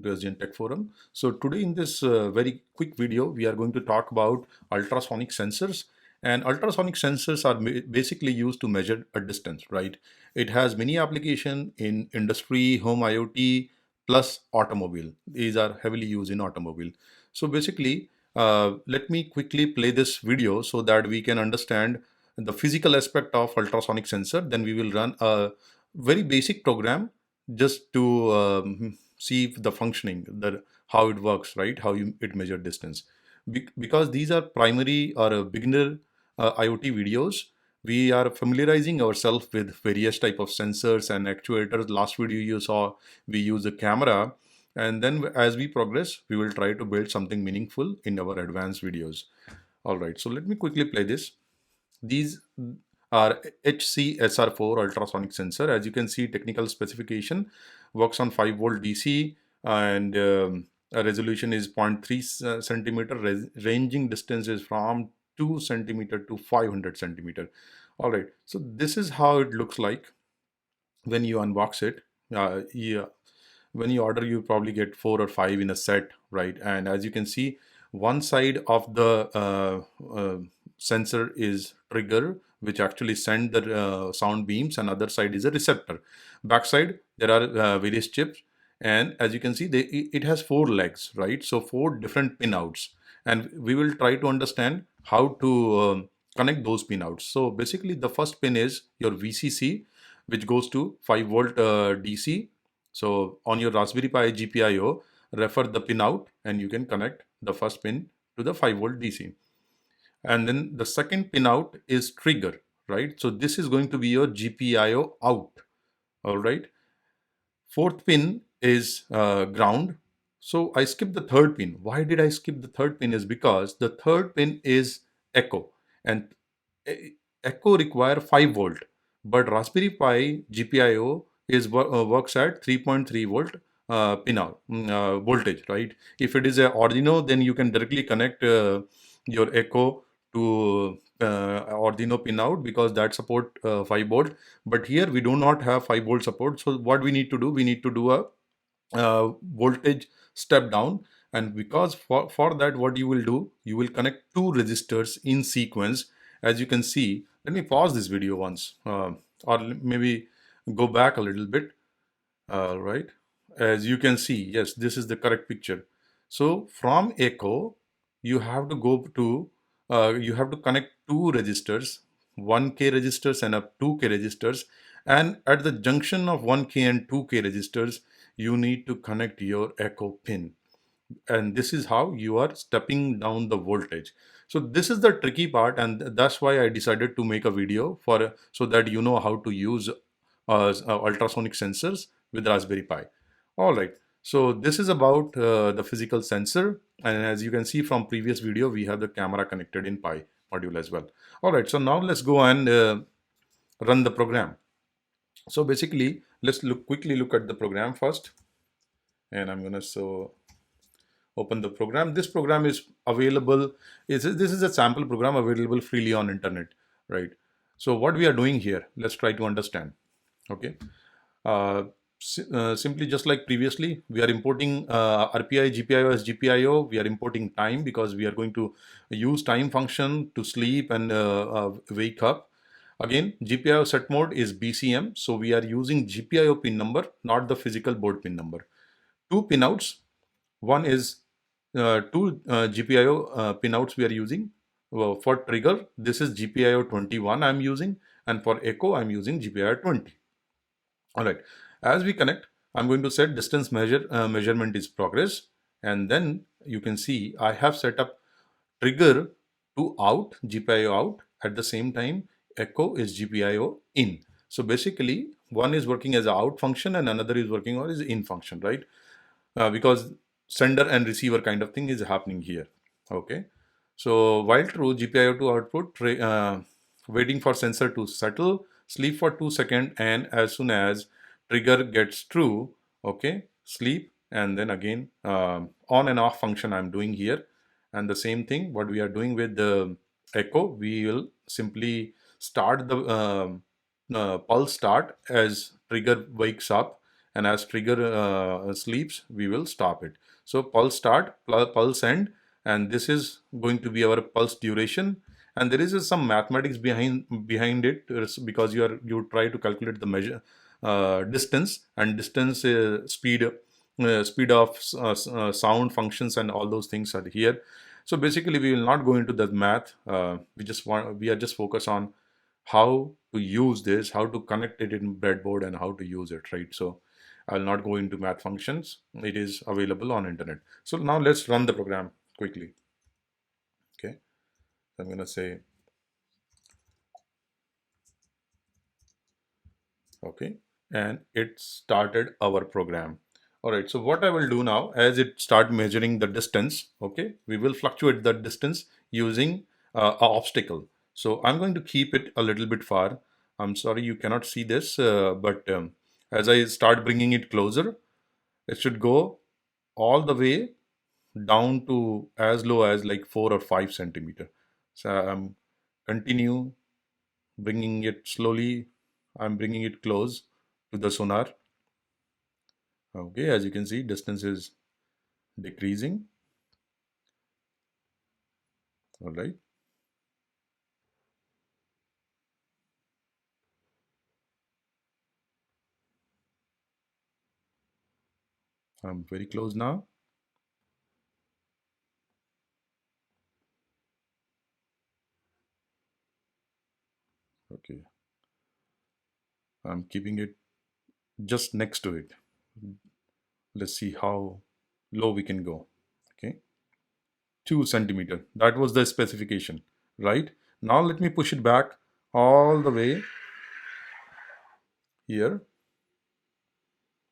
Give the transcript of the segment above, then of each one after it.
to Asian Tech Forum. So today in this very quick video, we are going to talk about ultrasonic sensors. And ultrasonic sensors are basically used to measure a distance, right? It has many application in industry, home IoT, plus automobile. These are heavily used in automobile. So basically, let me quickly play this video so that we can understand the physical aspect of ultrasonic sensor. Then we will run a very basic program just to see the functioning, the how it works, right? How it measure distance. Because these are primary or a beginner IoT videos, we are familiarizing ourselves with various type of sensors and actuators. Last video you saw, we use a camera, and then as we progress, we will try to build something meaningful in our advanced videos. All right, so let me quickly play this. These are HCSR4 ultrasonic sensor. As you can see, technical specification works on 5 volt DC, and a resolution is 0.3 centimeter. Ranging distance is from 2 centimeter to 500 centimeter. All right, so this is how it looks like when you unbox it. Yeah, when you order, you probably get 4 or 5 in a set, right? And as you can see, one side of the sensor is trigger, which actually send the sound beams, and other side is a receptor. Backside there are various chips, and as you can see, it has 4 legs, right? So 4 different pinouts, and we will try to understand how to connect those pinouts. So basically, the first pin is your VCC, which goes to 5 volt DC. So on your Raspberry Pi GPIO, refer the pin out and you can connect the first pin to the 5 volt DC. And then the second pin out is trigger, right? So this is going to be your GPIO out. All right. Fourth pin is ground. So I skipped the third pin. Why did I skip the third pin? Is because the third pin is echo, and echo require 5 volt, but Raspberry Pi GPIO works at 3.3 volt pin out voltage, right? If it is a Arduino, then you can directly connect your echo to Arduino pin out, because that support 5 volt. But here we do not have 5 volt support. So what we need to do, we need to do a voltage step down. And because for that, what you will do, you will connect 2 resistors in sequence. As you can see, let me pause this video once, or maybe go back a little bit. Right, as you can see, yes, this is the correct picture. So from echo, you have to go to you have to connect 2 resistors, 1K resistors and a 2K resistors, and at the junction of 1K and 2K resistors, you need to connect your echo pin, and this is how you are stepping down the voltage. So this is the tricky part, and that's why I decided to make a video for so that you know how to use ultrasonic sensors with Raspberry Pi. All right, so this is about the physical sensor, and as you can see from previous video, we have the camera connected in Pi module as well. All right, so now let's go and run the program. So basically, let's quickly look at the program first, and I'm gonna open the program. This program is available. This is a sample program available freely on internet, right? So what we are doing here, let's try to understand. Okay. Uh, Simply just like previously, we are importing RPI, GPIO as GPIO. We are importing time because we are going to use time function to sleep and wake up. Again, GPIO set mode is BCM. So we are using GPIO pin number, not the physical board pin number. 2 pinouts. One is 2 GPIO pinouts we are using. For trigger, this is GPIO 21 I'm using, and for echo, I'm using GPIO 20. All right. As we connect, I'm going to set distance measurement is progress, and then you can see I have set up trigger to out, GPIO out. At the same time, echo is GPIO in. So basically, one is working as an out function and another is working on as in function, right? Because sender and receiver kind of thing is happening here. Okay. So while true, GPIO to output, waiting for sensor to settle, sleep for 2 seconds, and as soon as trigger gets true, okay, sleep, and then again on and off function I'm doing here. And the same thing what we are doing with the echo, we will simply start the pulse start as trigger wakes up, and as trigger sleeps, we will stop it. So pulse start, pulse end, and this is going to be our pulse duration. And there is some mathematics behind it, because you try to calculate the measure distance, and distance, speed of sound functions, and all those things are here. So basically, we will not go into the math. We are just focused on how to use this, how to connect it in breadboard, and how to use it, right? So I'll not go into math functions. It is available on internet. So now let's run the program quickly. Okay, I'm gonna say okay, and it started our program. All right, so what I will do now, as it start measuring the distance, okay, we will fluctuate the distance using a obstacle. So I'm going to keep it a little bit far. I'm sorry you cannot see this, but as I start bringing it closer, it should go all the way down to as low as like 4 or 5 centimeter. So I'm continue bringing it slowly. I'm bringing it close to the sonar. Okay, as you can see, distance is decreasing. All right, I'm very close now. Okay, I'm keeping it just next to it. Let's see how low we can go. Okay, 2 centimeter. That was the specification, right? Now let me push it back all the way here.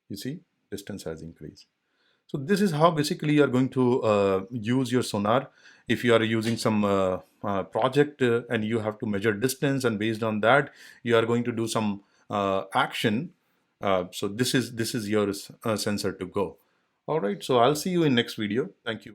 You see, distance has increased. So this is how basically you are going to use your sonar. If you are using some project, and you have to measure distance, and based on that you are going to do some action. So this is your sensor to go. All right. So I'll see you in next video. Thank you.